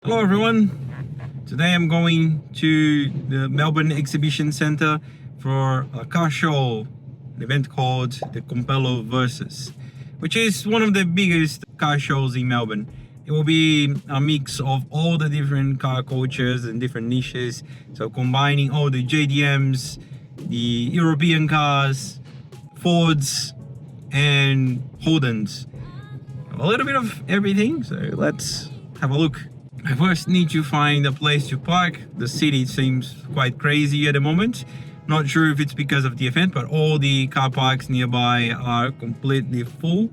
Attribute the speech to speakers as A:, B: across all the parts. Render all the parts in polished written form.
A: Hello everyone, today I'm going to the Melbourne Exhibition Centre for a car show, an event called the Compello Versus, which is one of the biggest car shows in Melbourne. It will be a mix of all the different car cultures and different niches, so combining all the JDMs, the European cars, Fords and Holdens. A little bit of everything, so let's have a look. I first need to find a place to park. The city seems quite crazy at the moment. Not sure if it's because of the event, but all the car parks nearby are completely full.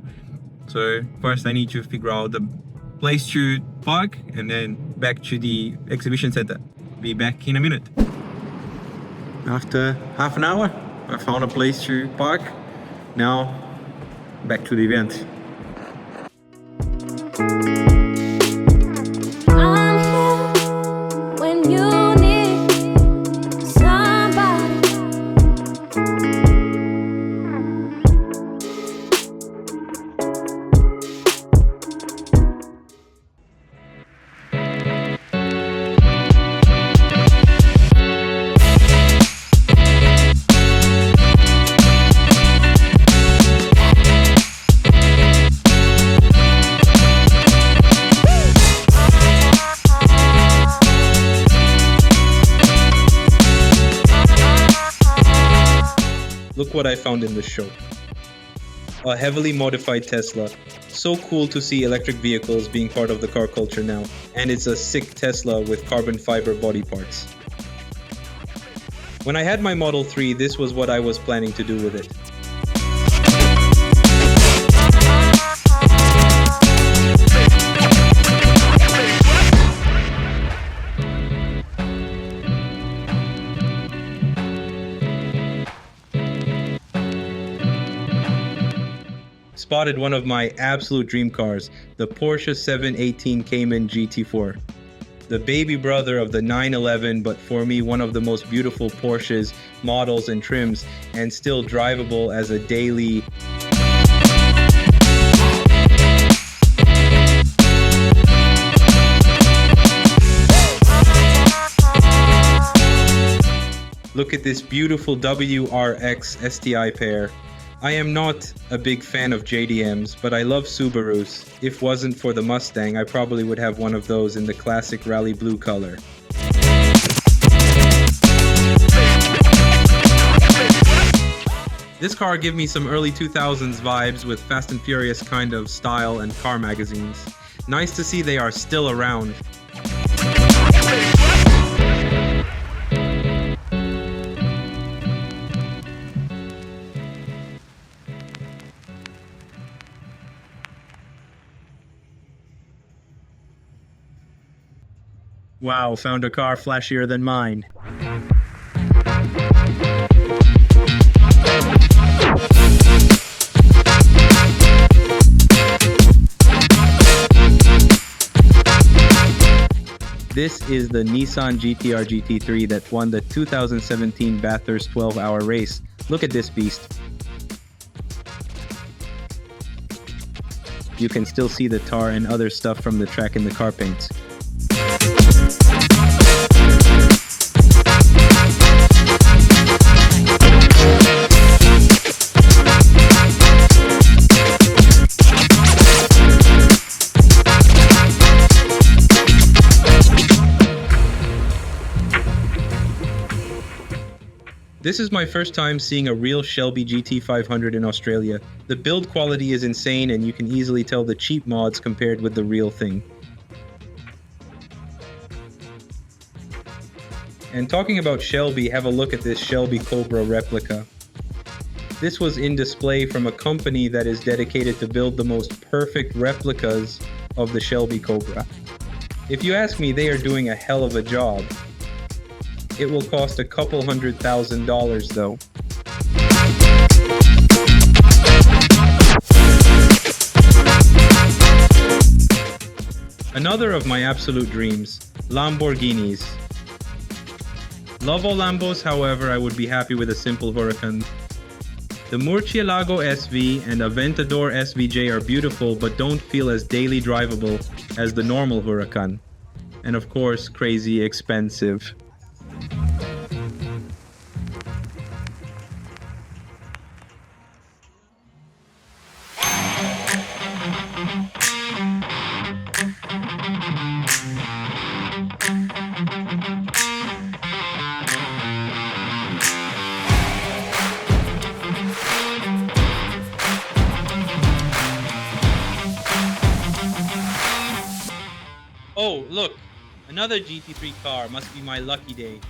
A: So first I need to figure out the place to park and then back to the exhibition center. Be back in a minute. After half an hour, I found a place to park. Now back to the event. Look what I found in the show. A heavily modified Tesla. So cool to see electric vehicles being part of the car culture now. And it's a sick Tesla with carbon fiber body parts. When I had my Model 3, this was what I was planning to do with it. Spotted one of my absolute dream cars, the Porsche 718 Cayman GT4. The baby brother of the 911, but for me one of the most beautiful Porsches, models and trims, and still drivable as a daily. Look at this beautiful WRX STI pair. I am not a big fan of JDMs, but I love Subarus. If wasn't for the Mustang, I probably would have one of those in the classic rally blue color. This car gave me some early 2000s vibes with Fast and Furious kind of style and car magazines. Nice to see they are still around. Wow, found a car flashier than mine. This is the Nissan GTR GT3 that won the 2017 Bathurst 12-hour race. Look at this beast. You can still see the tar and other stuff from the track in the car paints. This is my first time seeing a real Shelby GT500 in Australia. The build quality is insane and you can easily tell the cheap mods compared with the real thing. And talking about Shelby, have a look at this Shelby Cobra replica. This was in display from a company that is dedicated to build the most perfect replicas of the Shelby Cobra. If you ask me, they are doing a hell of a job. It will cost a couple $100,000 though. Another of my absolute dreams, Lamborghinis. Love all Lambos, however, I would be happy with a simple Huracan. The Murcielago SV and Aventador SVJ are beautiful but don't feel as daily drivable as the normal Huracan. and of course crazy expensive. Oh, look, another GT3 car. Must be my lucky day.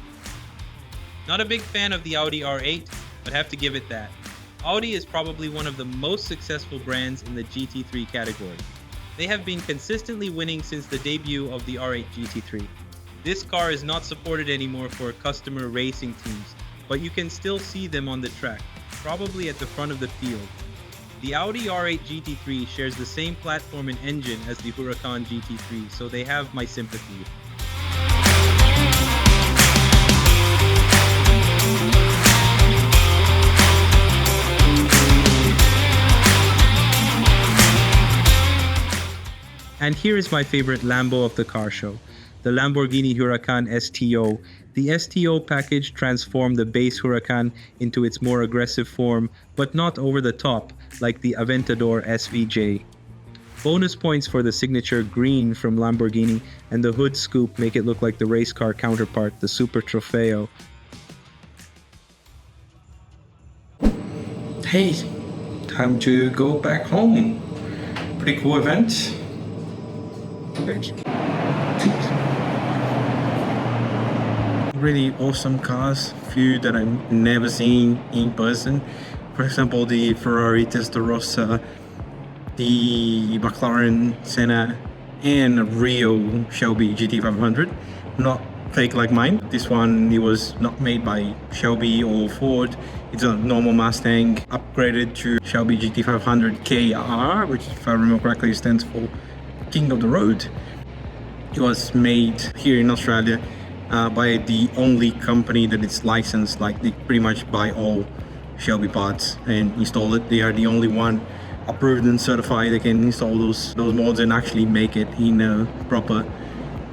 A: Not a big fan of the Audi R8, but have to give it that. Audi is probably one of the most successful brands in the GT3 category. They have been consistently winning since the debut of the R8 GT3. This car is not supported anymore for customer racing teams, but you can still see them on the track, probably at the front of the field. The Audi R8 GT3 shares the same platform and engine as the Huracan GT3, so they have my sympathy. And here is my favorite Lambo of the car show, the Lamborghini Huracan STO. The STO package transformed the base Huracan into its more aggressive form, but not over the top like the Aventador SVJ. Bonus points for the signature green from Lamborghini, and the hood scoop make it look like the race car counterpart, the Super Trofeo. Hey, time to go back home. Pretty cool event. Really awesome cars, few that I've never seen in person. For example, the Ferrari Testarossa, the McLaren Senna, and a real Shelby GT500. Not fake like mine. This one, it was not made by Shelby or Ford. It's a normal Mustang upgraded to Shelby GT500 KR, which if I remember correctly stands for King of the Road. It was made here in Australia by the only company that is licensed, like they pretty much buy all Shelby parts and install it. They are the only one approved and certified that can install those mods and actually make it in a proper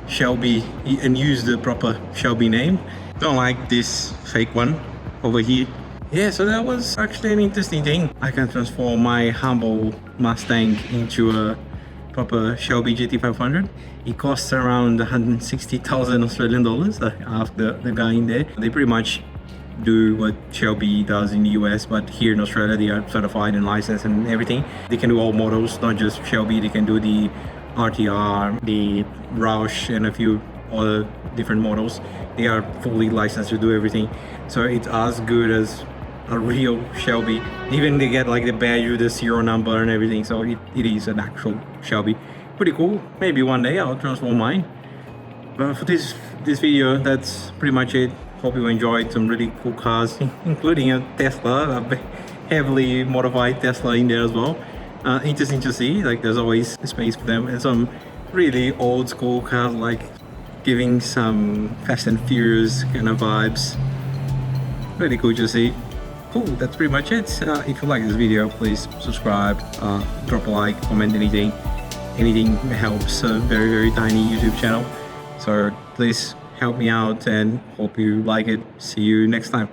A: Shelby and use the proper Shelby name. Don't like this fake one over here. Yeah, so that was actually an interesting thing. I can transform my humble Mustang into a proper Shelby GT500. It costs around 160,000 Australian dollars. I asked the guy in there. They pretty much do what Shelby does in the US, but here in Australia they are certified and licensed and everything. They can do all models, not just Shelby. They can do the RTR, the Roush, and a few other different models. They are fully licensed to do everything, so it's as good as a real Shelby. Even they get like the badge with the serial number and everything, so it is an actual Shelby. Pretty cool. Maybe one day I'll transform mine. But for this video, that's pretty much it. Hope you enjoyed some really cool cars, including a Tesla, a heavily modified Tesla in there as well. Interesting to see, like there's always space for them, and some really old school cars, like giving some Fast and Furious kind of vibes. Really cool to see. Cool, that's pretty much it. If you like this video, please subscribe, drop a like, comment anything. Anything helps a very, very tiny YouTube channel. So please help me out and hope you like it. See you next time.